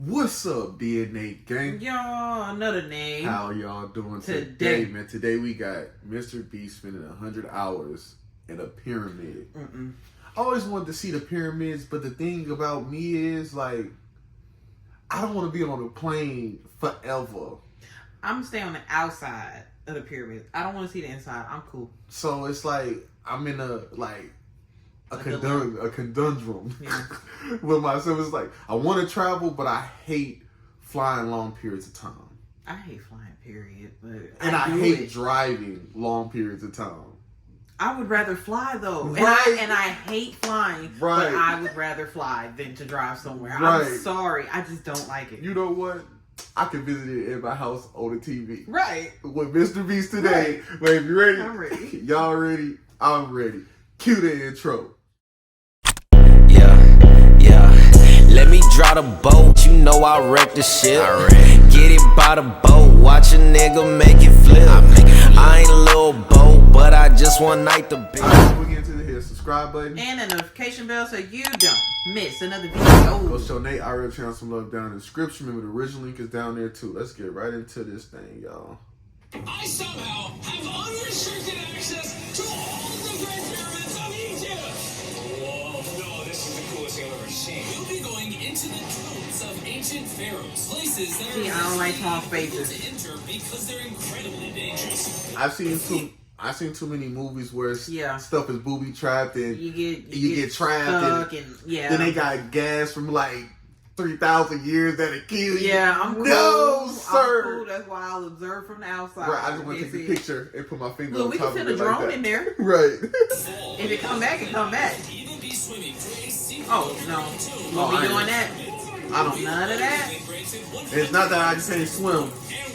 What's up, Dre&NaeYT gang? Y'all, another name. How y'all doing today, man? Today we got Mr.Beast spending 100 hours in a pyramid. I always wanted to see the pyramids, but the thing about me is, like, I don't want to be on a plane forever. I'm gonna stay on the outside of the pyramid. I don't want to see the inside. I'm cool. So it's like I'm in a conundrum Yeah. with myself. It's like I want to travel, but I hate flying long periods of time. I hate flying, period. But I hate driving long periods of time. I would rather fly though, Right. and I hate flying. Right. But I would rather fly than to drive somewhere. Right. I'm sorry, I just don't like it. You know what? I can visit it in my house on the TV. Right. With Mr.Beast today. Wait, you ready? I'm ready. Y'all ready? I'm ready. Cue the intro. Yeah. Let me draw the boat. You know I wreck the shit. Get it by the boat. Watch a nigga make it flip. I ain't a little boat, but I just one night to be. Alright, we'll get into the subscribe button. And a notification bell so you don't miss another video. Go show Nate our channel some love down in the description. Remember, the original link is down there too. Let's get right into this thing, y'all. I somehow have unrestricted access to all of the Great Pyramids of Egypt! Whoa, no, this is the coolest thing I've ever seen. We'll be going into the tombs of ancient pharaohs, places that See, are I don't like small illegal spaces. to enter because they're incredibly dangerous. I've seen too many movies where Yeah. stuff is booby trapped and You get trapped stuck and yeah. then they got gas from like 3,000 years that'll kill you. Yeah, I'm cool. No, I'm sir. cool. That's why I'll observe from the outside. Right, I just want to That's take a it. picture and put my finger Look, on we top can of send a it drone like that. in there. Right. If it come back, it come back. Even be swimming through a secret Oh no, tomb. won't I be ain't- doing that. I don't. None of that. It's not that I just can't swim.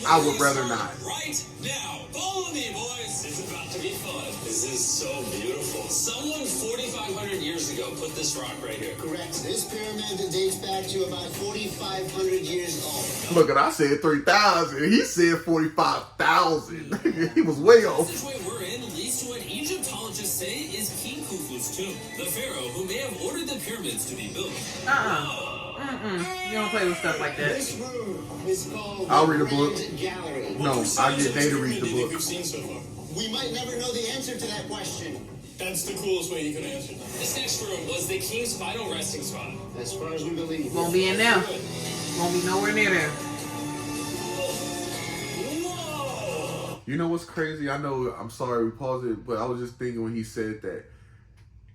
I would rather not. Right now, follow me, boys. It's about to be fun. This is so beautiful. Someone 4,500 years ago put this rock right here. Correct. This pyramid dates back to about 4,500 years old. Look, and I said 3,000. He said 45,000. He was way The off. passageway we're in leads to what Egyptologists say is King Khufu's tomb, the pharaoh who may have ordered the pyramids to be built. You don't play with stuff like that. This room is called I'll the read a book. Grand Gallery. No, I get Nate to read the book. You've seen so far. We might never know the answer to that question. That's the coolest way you could answer that. This next room was the king's final resting spot. As far as we believe. Won't be in there. Won't be nowhere near there. Whoa! You know what's crazy? I know, I'm sorry we paused it, but I was just thinking when he said that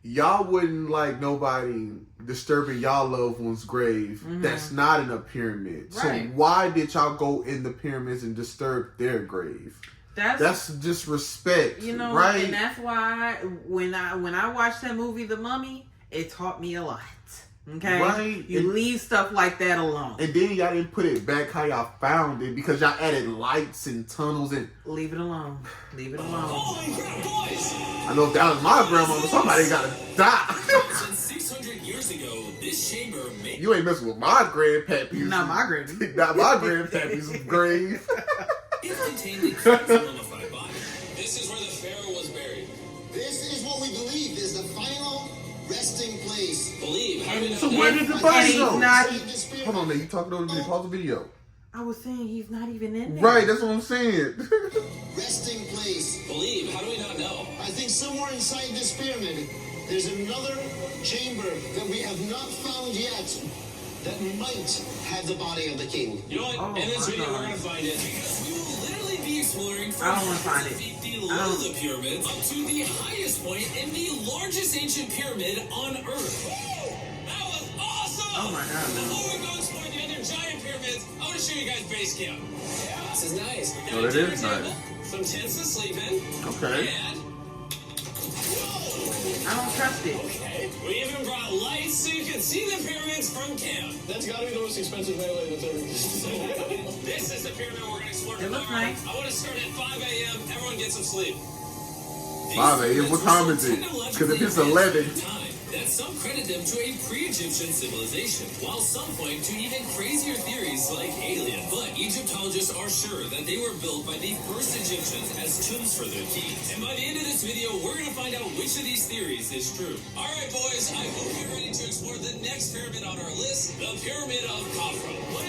y'all wouldn't like nobody disturbing y'all loved one's grave that's not in a pyramid. Right. So why did y'all go in the pyramids and disturb their grave? That's disrespect, you know, right? and that's why when I watched that movie, The Mummy, it taught me a lot. Okay, Right. You And- leave stuff like that alone. And then y'all didn't put it back how y'all found it because y'all added lights and tunnels and Leave it alone. Leave it alone. Holy crap, boys! I know if that was my grandmama, somebody gotta die. Since 600 years ago, this chamber made You ain't messing with my grandpappy's. Not my granny. Not my grandpappy's grave. it contained the king's mummified body. This is where the pharaoh was buried. This is what we believe is the final resting place. Believe. How do we So know where that? did the And body he's go? not. Inside this pyramid. Hold on, man. You talking over the video? Pause the video. I was saying he's not even in there. Right, that's what I'm saying. Resting place. Believe. How do we not know? I think somewhere inside this pyramid, there's another chamber that we have not found yet that might have the body of the king. You know what? Oh, in this my video, God. we're gonna find it because we will literally be exploring from I don't wanna find it. 100 feet I below don't- the pyramids up to the highest point in the largest ancient pyramid on Earth. Woo! That was awesome! Oh my God, man. Before we go explore the other giant pyramids, I want to show you guys base camp. Yeah, this is nice. Got Oh, a it dinner is table, nice. some tents to sleep in. Okay. And I don't trust it. okay, we even brought lights so you can see the pyramids from camp. That's gotta be the most expensive melee that's ever existed. This is the pyramid we're gonna explore It looks tomorrow. nice. I want to start at 5 a.m. Everyone get some sleep. 5 a.m. What time is it? Because if it's 11. That some credit them to a pre-Egyptian civilization, while some point to even crazier theories like alien. But Egyptologists are sure that they were built by the first Egyptians as tombs for their kings. And by the end of this video, we're going to find out which of these theories is true. All right, boys, I hope you're ready to explore the next pyramid on our list, the Pyramid of Khafra. What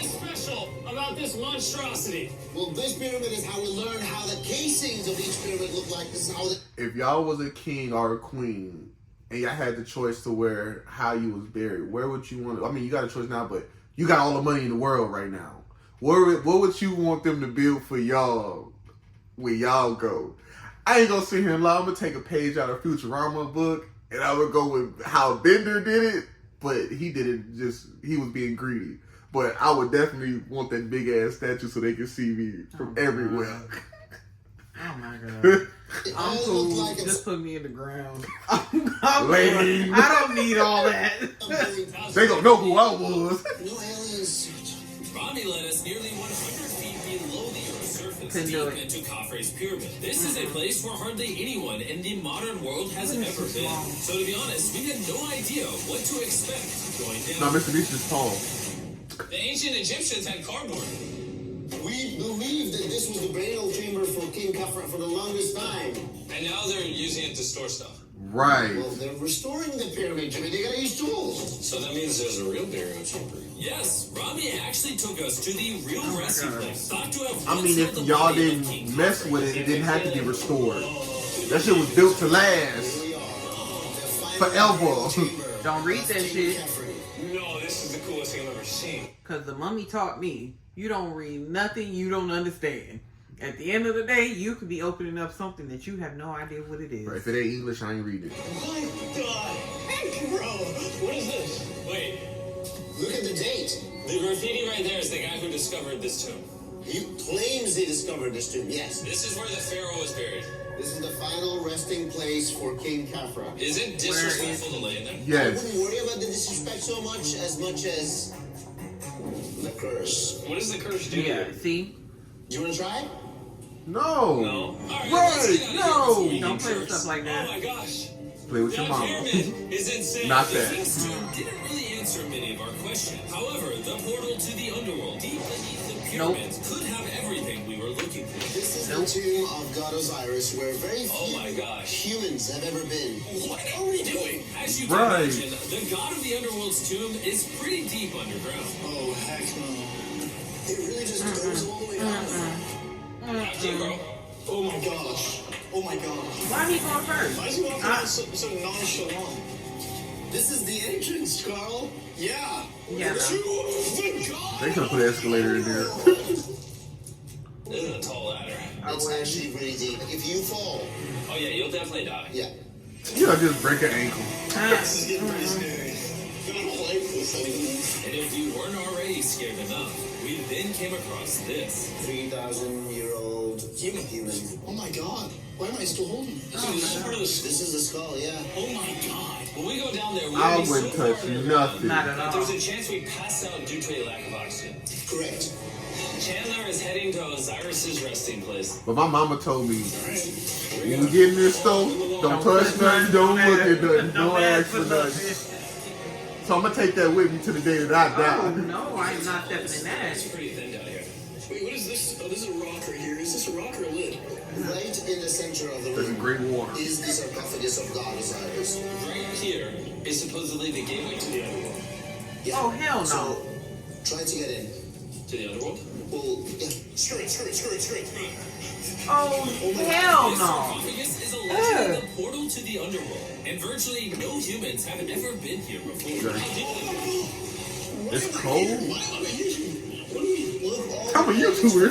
about this monstrosity? Well, this pyramid is how we learn how the casings of each pyramid look like. This is how If y'all was a king or a queen and y'all had the choice to where how you was buried, where would you want to, I mean, you got a choice now, but you got all the money in the world right now. What would you want them to build for y'all where y'all go? I ain't gonna sit here and lie. I'm gonna take a page out of Futurama book and I would go with how Bender did it, but he did it he was being greedy. But I would definitely want that big ass statue so they can see me from everywhere. Oh my god. I'm cool. like Just put me in the ground. I'm lame. I don't need all that. They gonna know who I was. No aliens. Rami led us nearly 100 feet below the Earth's surface, Couldn't do deep it. into Khafre's pyramid. This is a place where hardly anyone in the modern world has ever been. So to be honest, we had no idea what to expect going No, down. Mr.Beast is tall. The ancient Egyptians had cardboard. We believed that this was the burial chamber for King Khafre for the longest time. And now they're using it to store stuff. Right. Well, they're restoring the pyramid, Jimmy. They gotta use tools. So that means there's a real burial chamber. Yes, Rami actually took us to the real resting place. Thought to have I once mean, held if the y'all body of King didn't mess Khafre. with it, it didn't have to be restored. That shit was built to last Here we are. The forever. chamber. Don't read that shit. No, this is the coolest thing I've ever seen. Because the mummy taught me, you don't read nothing you don't understand. At the end of the day, you could be opening up something that you have no idea what it is. Right, if it ain't English, I ain't reading it. My God. Bro, What is this? Wait, look at the date. the graffiti right there is the guy who discovered this tomb. He claims he discovered this tomb. Yes. This is where the pharaoh was buried. This is the final resting place for King Khafre. Is it disrespectful to lay in there? I Yes. wouldn't worry about the disrespect so much as the curse. What does the curse do? Yeah, see? Do you want to try it? No. No. All right, Right, let's get out of here no. before we Don't get play with cursed. stuff like that. Oh my gosh. Play with your That mama. pyramid is insane. Not the that. Sphinx tomb didn't really answer many of our questions. However, the portal to the underworld, deep beneath the pyramids, could have everything we were looking for. This is the tomb of God Osiris, where very Oh few my gosh. humans have ever been. What are we doing? As you can Right. imagine, the god of the underworld's tomb is pretty deep underground. Oh, heck no. It really just goes all the way down. Gotcha, bro. Oh my gosh. Oh my gosh. Why he going first? Why is he walking around so nonchalant? This is the entrance, Carl. Yeah. Yeah. To the God. They could have put an escalator in there. This is a tall ladder. It's actually pretty deep. If you fall, Oh yeah, you'll definitely die. yeah. You know, just break an ankle. This is getting pretty scary. I don't like this anymore. And if you weren't already scared enough, we then came across this. 3,000-year-old human. Oh my God. Why am I still holding this? This is the skull, yeah. Oh my god. When we go down there, we'll I be so wouldn't far touch underground nothing. Not at that all. there's a chance we pass out due to a lack of oxygen. Correct. Chandler is heading to Osiris's resting place. But my mama told me, when you get in this store, don't touch nothing, don't look at nothing, don't ask for nothing. So I'm going to take that with me to the day that I Oh, die. no, I'm not stepping in It's that. pretty thin down here. Wait, what is this? Oh, this is a rock right here. Is this a rock or a lid? Right in the center of the There's a room great water. is the sarcophagus of God Osiris. Right here is supposedly the gateway to the underworld. Yeah. Oh, hell no. So, try to get in. To the underworld? Well, yeah. Screw it. Oh, hell This no. sarcophagus is allegedly the portal to the underworld, and virtually no humans have ever been here before. It's cold. Look, I'm a YouTuber.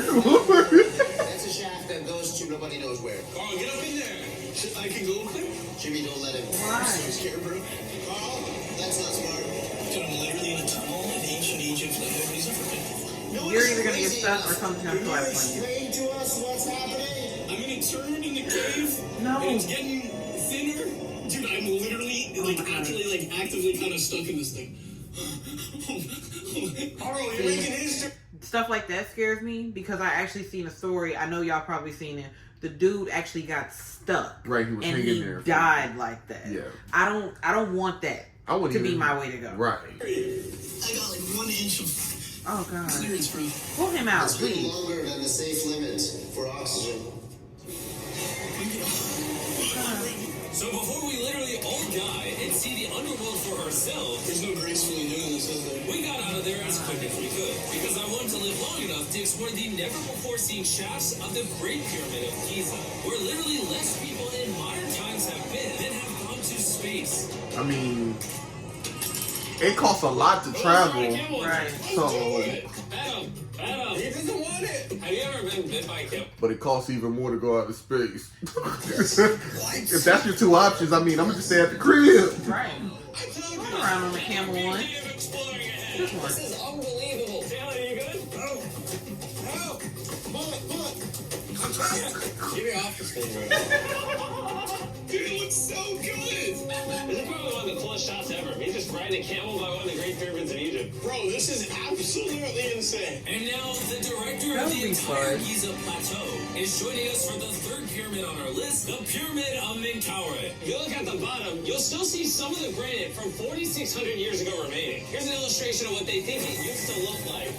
That's a shaft that goes to nobody knows where. Carl, get up in there. I can go up there? Jimmy, don't let him. Why? I'm so scared, bro. Carl, that's not smart. Dude, I'm literally in a tunnel in ancient Egypt that nobody's ever been before. No, You're it's either gonna get crazy stuck enough. or something's gonna Can you collapse on you. explain to us what's happening? I'm in a turn in the cave. No. And it's getting thinner. Dude, I'm literally, actively kind of stuck in this thing. Carl, you're making history. Stuff like that scares me because I actually seen a story. I know y'all probably seen it. The dude actually got stuck. Right, he was and hanging he there. died like that. Yeah. I don't want that I wouldn't to be even- my way to go. Right. I got like 1 inch of Oh god. clearance, bro. Pull him out, It's been please. longer than the safe limit for oxygen. So before we literally all die and see the underworld for ourselves, There's no gracefully doing this, is there? we got out of there as quick as we could because I wanted to live long enough to explore the never-before-seen shafts of the Great Pyramid of Giza, where literally less people in modern times have been than have gone to space. I mean, it costs a lot to travel. Right. So, Adam, he doesn't want it. Have you ever been bit by a camel? but it costs even more to go out to space. If that's your two options, I mean, I'm gonna just stay at the crib. Right. Run around on the camel one. This one. This is unbelievable. Taylor, you good? Help! Bullet! I'm trying. Give me off this thing, bro. Dude, it looks so good. This is probably one of the coolest shots ever. Me just riding a camel by one of the Great Pyramids of Egypt. Bro, this is absolutely insane. And now, the director of the entire Giza Plateau is joining us for the third pyramid on our list, the Pyramid of Menkaure. If you look at the bottom, you'll still see some of the granite from 4,600 years ago remaining. Here's an illustration of what they think it used to look like.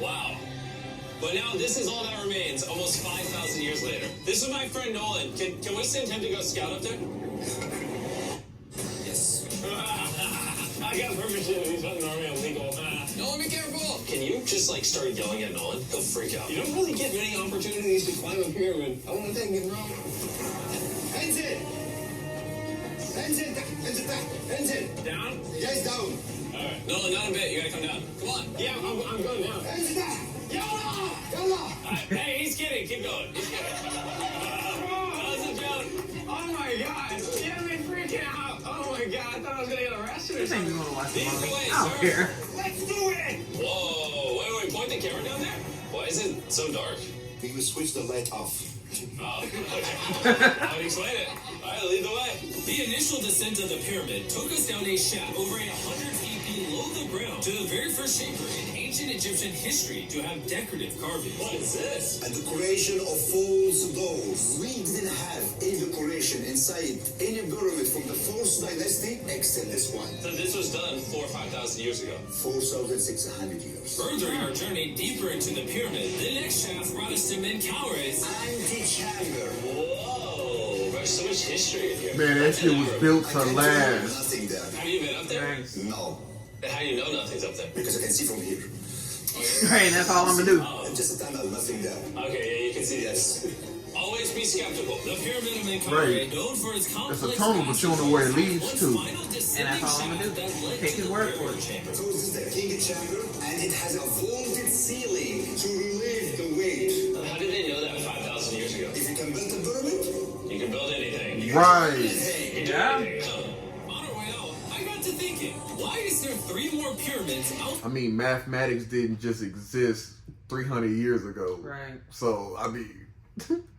Wow. But now this is all that remains almost 5,000 years later. This is my friend Nolan. Can we send him to go scout up there? Yes. I got permission. He's not normally illegal. Nolan, be careful! Can you just like start yelling at Nolan? He'll freak out. You don't really get many opportunities to climb a pyramid. I want to take it wrong. Ensign! Down? Yes, down. Alright. Nolan, not a bit. You gotta come down. Come on. Yeah, I'm going now. Yalla! Hey, he's kidding. Keep going. He's kidding. That was a joke. Oh my god! Yeah, me freaking out! Oh my god, I thought I was gonna get arrested or This ain't something. you wanna watch the Lead the movie. way, I don't sir. care. Let's do it! Whoa. Wait. Point the camera down there. Why is it so dark? We will switch the light off. Oh, okay. How would you explain it? Alright, lead the way. The initial descent of the pyramid took us down a shaft over 100 feet below the ground to the very first chamber in ancient Egyptian history to have decorative carvings. What is this? A decoration of false doors. We didn't have any decoration inside any pyramid from the fourth dynasty except this one. So this was done 4,000 or 5,000 years ago. 4,600 years. Furthering our journey deeper into the pyramid, the next shaft brought us to Menkaure's Anti-chamber. Whoa, there's so much history in here. Man, that shit was built to last. Nothing there. Have you been up there? Nice. No, And how do you know nothing's up there? because I can see from here. Right, that's all I'm gonna do. Just a tunnel, nothing there. Okay, yeah, you can see Yes. this. Always be skeptical. The Pyramid of Menkaure, Right. known for its complex It's a tunnel, but you don't know where it leads to. And that's all I'm gonna do. Take his word for it. So this is the king chamber, and it has a vaulted ceiling to relieve the weight. How did they know that 5,000 years ago? If you can build a pyramid, You can build anything. Right. You can do Yeah. anything. On our way out, I got to thinking, why is there 3 more pyramids out I mean, mathematics didn't just exist 300 years ago. Right. So, I mean,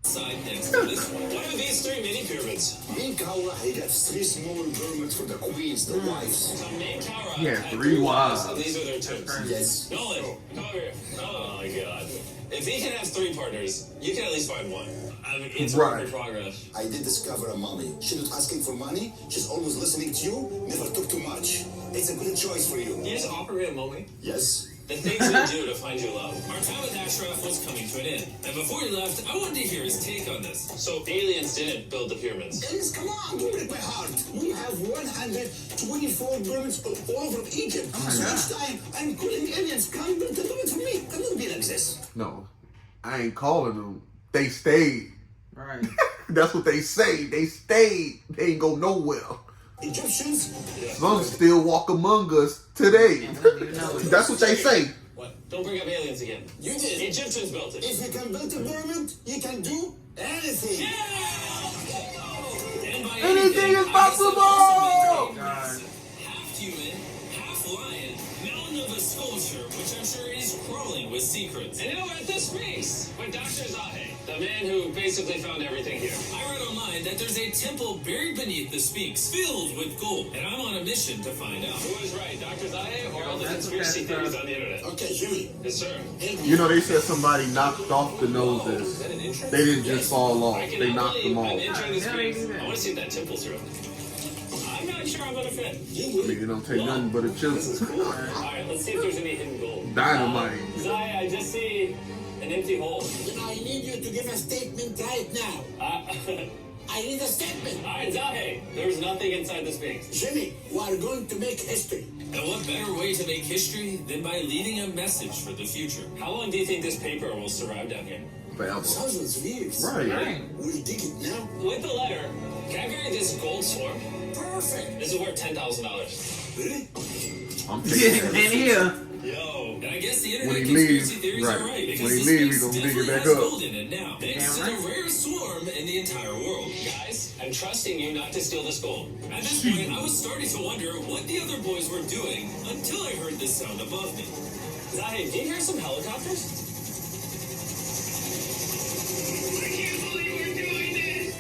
outside next to this one? What are these 3 mini pyramids? Menkaure, he got 3 small pyramids for the queens, the wives. So Menkaure Yeah, had 3 wives. and these are their tombs. Yes. Nolan, come over here. Oh my god. If he can have 3 partners, you can at least find one. I mean, it's work in Right. progress. I did discover a mommy. She's not asking for money. She's always listening to you. Never took too much. It's a good choice for you. You just operate a mummy? Yes. The things we do to find you love. Our time with Ashraf was coming to an end, and before he left, I wanted to hear his take on this. So aliens didn't build the pyramids. Aliens, come on, don't break my heart. We have 124 pyramids all over Egypt. So each time I'm calling aliens, come build the pyramid for me. Cannot be like this. no. I ain't calling them. They stayed. Right. That's what they say. They stayed. They ain't go nowhere. Egyptians, Some still walk among us today. And we don't even know it. That's what they say. What? Don't bring up aliens again. you did. Egyptians built it. If you can build a pyramid, you can do anything. And by Anything is I possible! also meant God. half human, half lion, mountain of a sculpture, which I'm sure is crawling with secrets. And now we're at the Sphinx with Dr. Zahe, the man who basically found everything here. I read online that there's a temple buried beneath the Sphinx, filled with gold, and I'm on a mission to find out. Who is right, Dr. Zahe or all the That's what conspiracy that's, theories on the internet? Okay, Jimmy. Yes, sir. You know, they said somebody knocked off the noses. Is that an entrance? They didn't just fall off. I They cannot knocked them believe I'm off. entering the Yeah, they Sphinx. do that. I want to see if that temple's real. I'm not sure I'm gonna fit. I mean, it don't take nothing but a chisel. Alright, let's see if there's any hidden gold. Dynamite. Zahe, I just see an empty hole. Then I need you to give a statement right now. I I need a statement. Alright, Zahe, there's nothing inside the Sphinx. Jimmy, we are going to make history. And what better way to make history than by leaving a message for the future? How long do you think this paper will survive down here? Forever. Thousands of years. Right. We'll dig it now. With the letter, can I carry this gold sword? Perfect. This is worth $10,000. Really? I'm Yeah, taking in here. Yo. And I guess the When internet he conspiracy leaves, theories right. are right. Because When he the leaves, Sphinx we gonna dig it definitely back has up. gold in it now. Thanks to Damn the rarest swarm in the entire world. Guys, I'm trusting you not to steal this gold. At this point, I was starting to wonder what the other boys were doing until I heard this sound above me. Zahe, do you hear some helicopters?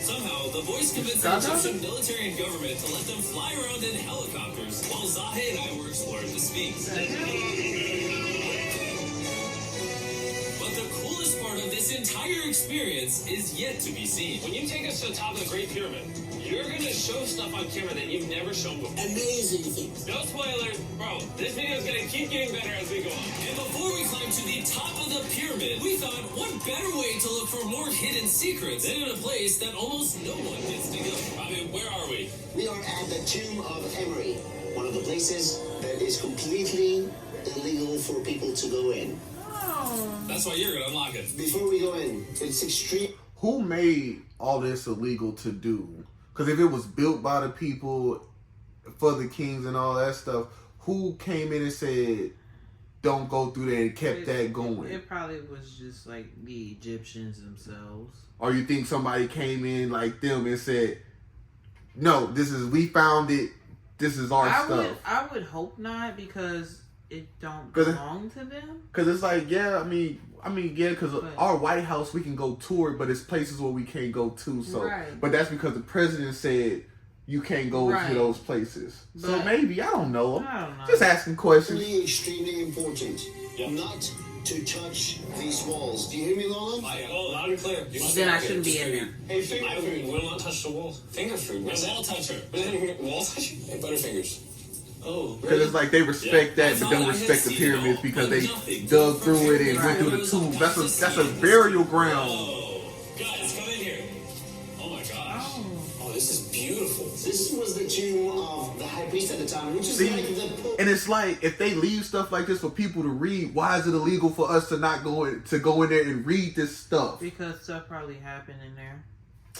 Somehow, the boys convinced the Egyptian military and government to let them fly around in helicopters while Zahe and I were exploring the Sphinx. But the coolest part of this entire experience is yet to be seen. When you take us to the top of the Great Pyramid, you're gonna show stuff on camera that you've never shown before. Amazing things. No spoilers, bro. This video is gonna keep getting better as we go on. And before we climb to the top of the pyramid, we thought, what better way to look for more hidden secrets than in a place that almost no one gets to go? I mean, where are we? We are at the tomb of Emery, one of the places that is completely illegal for people to go in. That's why you're gonna unlock it. Before we go in, it's extreme. Who made all this illegal to do? Because if it was built by the people for the kings and all that stuff, who came in and said, don't go through there and kept that going? It probably was just like the Egyptians themselves. Or you think somebody came in like them and said, no, we found it, this is our stuff. I would hope not, because it don't belong to them. Because it's like, yeah, because our White House, we can go tour it, but it's places where we can't go to. So, Right. But that's because the president said you can't go to those places. So But maybe, I don't know. I don't know. Just asking questions. Extremely important not to touch these walls. Do you hear me, Lola? Oh, loud and clear. Then I shouldn't be in there. Hey, finger food. We will not touch the walls. Finger food. We're wall toucher. Wall toucher? Hey, Butterfingers. Oh, Because it's like they respect that, but don't respect the pyramids because they dug through it and went through the tombs. That's a burial ground. Oh, guys, come in here. Oh my gosh. Oh, this is beautiful. This was the tomb of the high priest at the time, which is like the Pope. And it's like, if they leave stuff like this for people to read, why is it illegal for us to not go in there and read this stuff? Because stuff probably happened in there.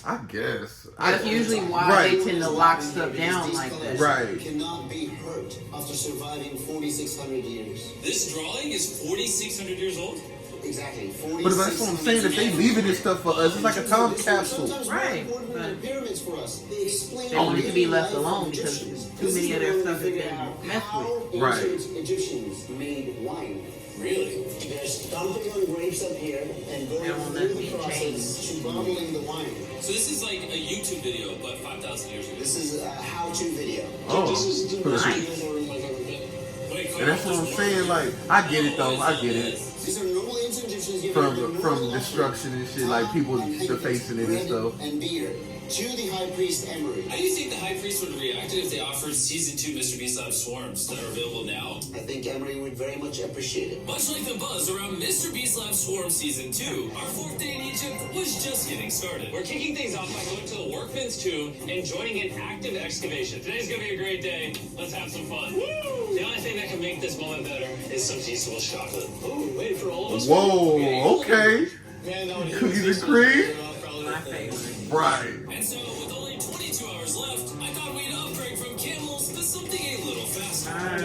I guess. That's usually why they tend to lock stuff down like that. Right. Cannot be hurt after surviving 4,600 years. This drawing is 4,600 years old? Exactly. But that's what I'm saying. If they leaving this stuff for us, it's like a time capsule. Right. But pyramids for us. They explain They want it to be left alone because too many of their stuff has been messed with. Right. Egyptians made wine. Really? They're stomping on grapes up here and going They won't through let the me process to bottling the wine. So this is like a YouTube video, but 5,000 years ago. This is a how-to video. Oh. This is the most Nice. beautiful room I've ever been. Wait, And that's what I'm saying. Like, I get it though. I get it. These are normal ancient Egyptians giving From destruction and shit, like people defacing it and stuff. And beer to the high priest Emery. How do you think the High Priest would have reacted if they offered Season 2 Mr.Beast Lab Swarms that are available now? I think Emery would very much appreciate it. Much like the buzz around Mr.Beast Lab Swarm Season 2, our fourth day in Egypt was just getting started. We're kicking things off by going to the Workman's Tomb and joining an active excavation. Today's gonna be a great day. Let's have some fun. Woo! The only thing that can make this moment better is some Diesel's chocolate. Ooh, wait for all of us. Whoa, okay. Man, that would Cookies and cream? My favorite. Right. And so, with only 22 hours left, I thought we'd upgrade from camels to something a little faster. Alright.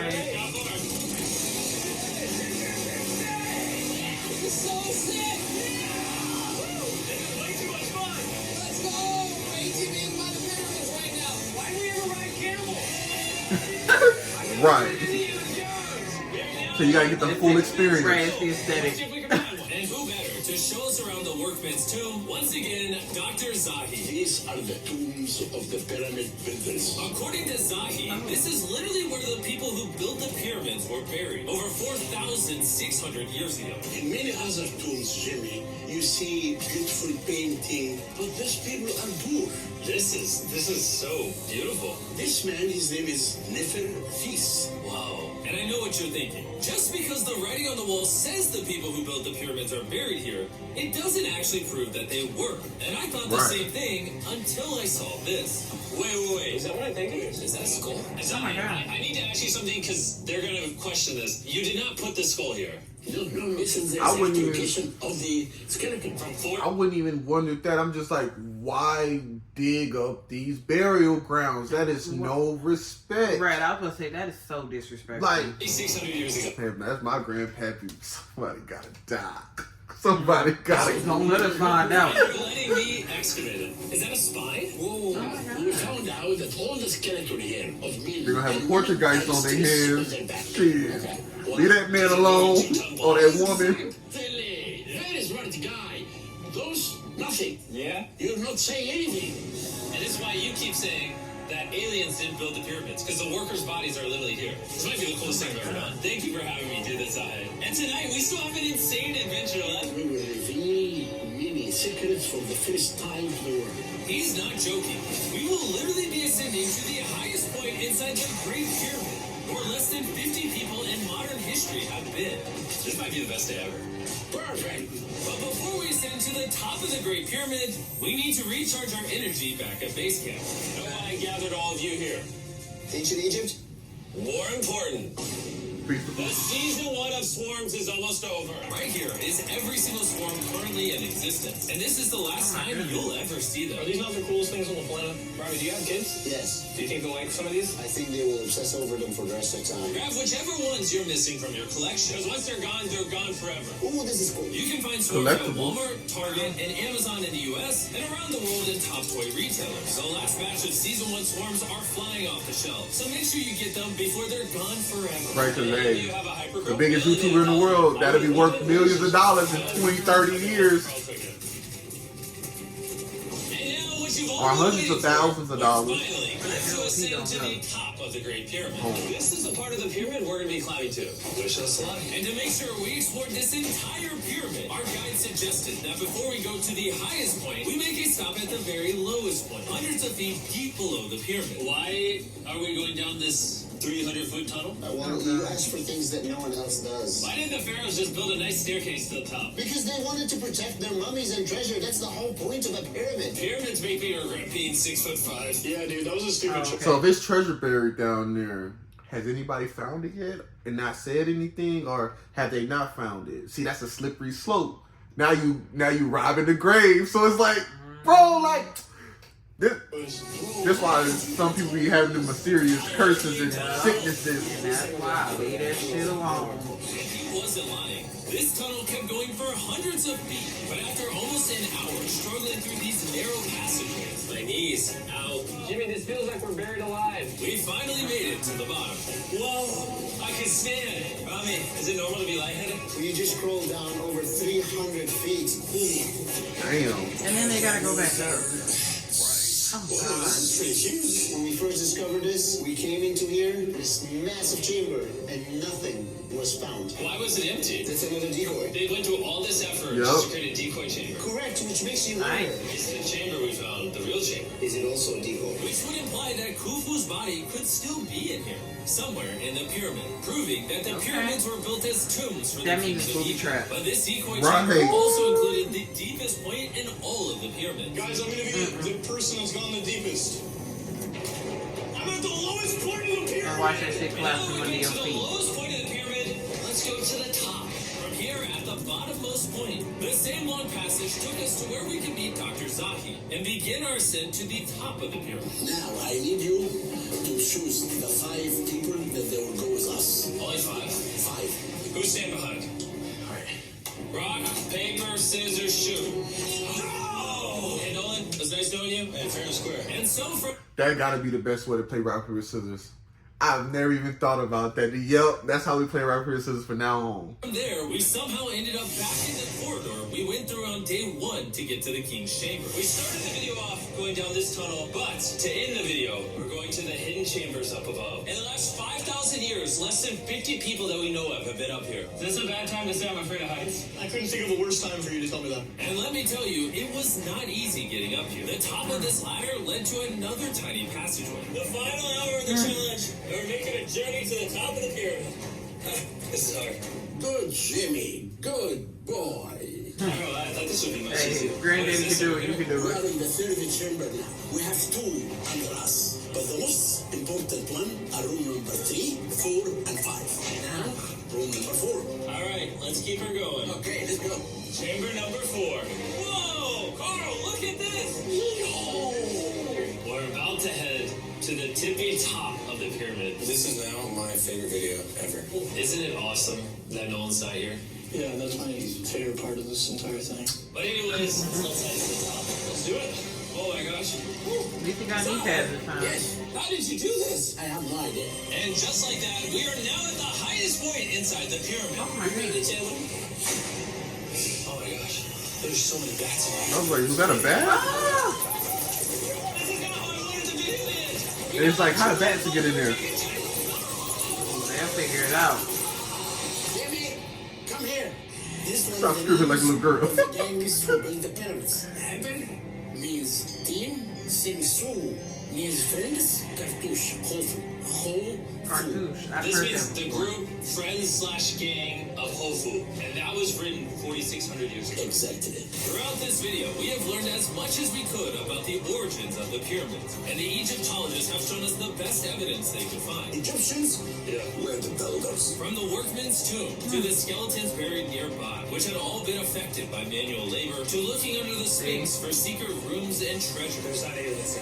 This is so sick! Way too much fun. Let's go! Way too big by the pyramids right now. Why do we ever ride camels? Right. So you gotta get the full experience. Right, it's the aesthetic. See if we can find one. And who better to show us around the workman's tomb? Once again, Dr. Zahi. These are the tombs of the pyramid builders. According to Zahi, this is literally where the people who built the pyramids were buried over 4,600 years ago. In many other tombs, Jimmy, you see beautiful painting, but these people are poor. This is so beautiful. This man, his name is Nefertiti. Wow. And And I know what you're thinking. Just because the writing on the wall says the people who built the pyramids are buried here, it doesn't actually prove that they were. And I thought the same thing until I saw this. Wait. Is that what I think it is? Is that a skull? Oh my God. I need to ask you something because they're going to question this. You did not put the skull here. No, listen, there's I wouldn't even- location of the skeleton. I wouldn't even wonder that. I'm just like, why dig up these burial grounds? That is no respect. Right, I was gonna say that is so disrespectful. Like, 600 years ago. man, that's my grandpappy. Somebody gotta die. Somebody gotta. Don't let us find out. You're letting me excavate it. Is that a spine? Whoa, we found out that all the skeleton here of me. They're gonna have a poltergeist on their hands. Shit. Leave that man alone or that woman. Really, very smart guy. Those, nothing. Yeah? You're not saying anything. And this is why you keep saying that aliens didn't build the pyramids, because the workers' bodies are literally here. This might be the coolest thing I've ever done. Thank you for having me do this, And tonight, we still have an insane adventure left. We will reveal many secrets for the first time in the world. He's not joking. We will literally be ascending to the highest point inside the Great Pyramid, where less than 50 people in modern history have been. This might be the best day ever. Perfect. But before we ascend to the top of the Great Pyramid, we need to recharge our energy back at base camp. You know why I gathered all of you here? Ancient Egypt? More important, the season 1 of Swarms is almost over. Right here is every single swarm currently in existence, and this is the last time you'll ever see them. Are these not the coolest things on the planet? Robbie, do you have kids? Yes. Do you think they'll like some of these? I think they will obsess over them for the rest of time. Grab whichever ones you're missing from your collection. Because once they're gone forever. Oh, this is cool. You can find swarms at Collectibles. Walmart, Target, and Amazon in the US, and around the world in top toy retailers. The last batch of season 1 swarms are flying off the shelves, so make sure you get them before they're gone forever. Right, cause Do hey, you have a hypergrowth? the biggest YouTuber in the world, that'll be worth millions of dollars in 20, 30 years. And now, what you've Or all hundreds been of waiting thousands for, of dollars. we're finally going to ascend to the top of the Great Pyramid. This is the part of the pyramid we're going to be climbing to. Wish us luck. And to make sure we explore this entire pyramid, our guide suggested that before we go to the highest point, we make a stop at the very lowest point, hundreds of feet deep below the pyramid. Why are we going down this 300-foot tunnel? Well, you ask for things that no one else does. Why didn't the pharaohs just build a nice staircase to the top? Because they wanted to protect their mummies and treasure. That's the whole point of a pyramid. Pyramids make me regret being 6'5". Yeah, dude, that was a stupid trick. So if it's treasure buried down there, has anybody found it yet and not said anything, or have they not found it? See, that's a slippery slope. Now you robbing the grave. So it's like, bro, like this why some people be having the mysterious curses and sicknesses. That's why. Leave that shit alone. He wasn't lying. This tunnel kept going for hundreds of feet, but after almost an hour struggling through these narrow passageways, my knees, ow, Jimmy, this feels like we're buried alive. we finally made it to the bottom. Whoa, I can stand. Rami, is it normal to be lightheaded? We just crawled down over 300 feet. Damn. And then they gotta go back up. Oh This God. is pretty huge. When we first discovered this, we came into here, this massive chamber, and nothing was found. Why was it empty? That's another decoy. They went through all this effort Yup. just to create a decoy chamber. Correct, which makes you wonder. Is the chamber we found the real chamber? Is it also a decoy? Which would imply that Khufu's body could still be in here, somewhere in the pyramid, proving that the pyramids were built as tombs for That the means kings of booby Egypt. trap. But this decoy Right. chamber also included the deepest point in all of the pyramids. Guys, I'm gonna be the person that's gone the deepest. I'm at the lowest point of the pyramid. And watch that shit And collapse now from we're under going your to the feet. lowest point of the pyramid. Let's go to the top. From here, at the bottommost point, the same long passage took us to where we could meet Dr. Zahi and begin our ascent to the top of the pyramid. Now, I need you to choose the 5 people that they will go with us. Only 5. 5. Who's staying behind? Rock, paper, scissors, shoot. No! Hey, Nolan, it was nice knowing you. And fair and square. And so from That gotta be the best way to play rock, paper, scissors. I've never even thought about that. Yep, that's how we play rock, paper, scissors from now on. there, we somehow ended up back in the corridor we went through on day 1 to get to the King's Chamber. We started the video off going down this tunnel, but to end the video, we're going to the hidden chambers up above. In the last 5,000 years, less than 50 people that we know of have been up here. Is this a bad time to say I'm afraid of heights? I couldn't think of a worse time for you to tell me that. And let me tell you, it was not easy getting up here. The top of this ladder led to another tiny passageway. The final hour of the challenge. we're making a journey to the top of the pyramid. This is hard. Good, Jimmy. Good boy. I thought this would be much Hey, easier. granddaddy can do it. You can do We it. are in the third chamber now. We have two under us. But the most important one are room number 3, 4, and 5. Now, room number 4. All right, let's keep her going. Okay, let's go. Chamber number 4. Whoa, Carl, look at this. We're about to head to the tippy top of the pyramid. This is now my favorite video ever. Isn't it awesome that Nolan's not here? Yeah, that's my favorite part of this entire thing. But anyways, let's head to the top. Let's do it. Oh my gosh. At least you got knee pads this time. Yes, How did you do this? I have no idea. And just like that, we are now at the highest point inside the pyramid. Oh my goodness. Oh my gosh. There's so many bats in I here. was like, is that a bat? Ah! This is not how I wanted the video to end. It's like, how did bats get in there? They'll figure it out. Jimmy, come here. This one Stop is the screaming like a little girl. names of the gangs who build the pyramids. Heaven means team, Sing means friends, Cartouche, whole Cartouche. I've This heard means that the before. group Friends/Gang of Hofu, and that was written 4,600 years ago. Exactly. Throughout this video, we have learned as much as we could about the origins of the pyramids, and the Egyptologists have shown us the best evidence they could find. Egyptians were the builders. From the workman's tomb to the skeletons buried nearby, which had all been affected by manual labor, to looking under the Sphinx for secret rooms and treasures.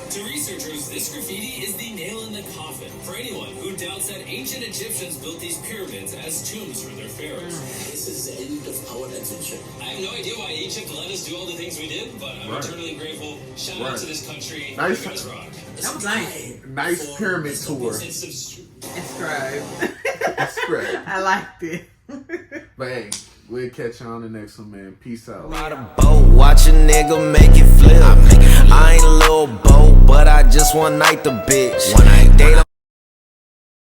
To researchers, this graffiti is the nail in the coffin for anyone who doubts that ancient Egyptians built these pyramids as tombs for their pharaohs. This is the end of our adventure. I have no idea why Egypt let us do all the things we did, but I'm Right. eternally grateful. Shout out Right. to this country. Nice. You guys rock. That was nice. Nice pyramid tour. And subscribe. Inscribed. Spread. I liked it. But hey, we'll catch you on the next one, man. Peace out. Ride a boat, watch a nigga make it flip. I ain't a little boat, but I just one night the bitch. Date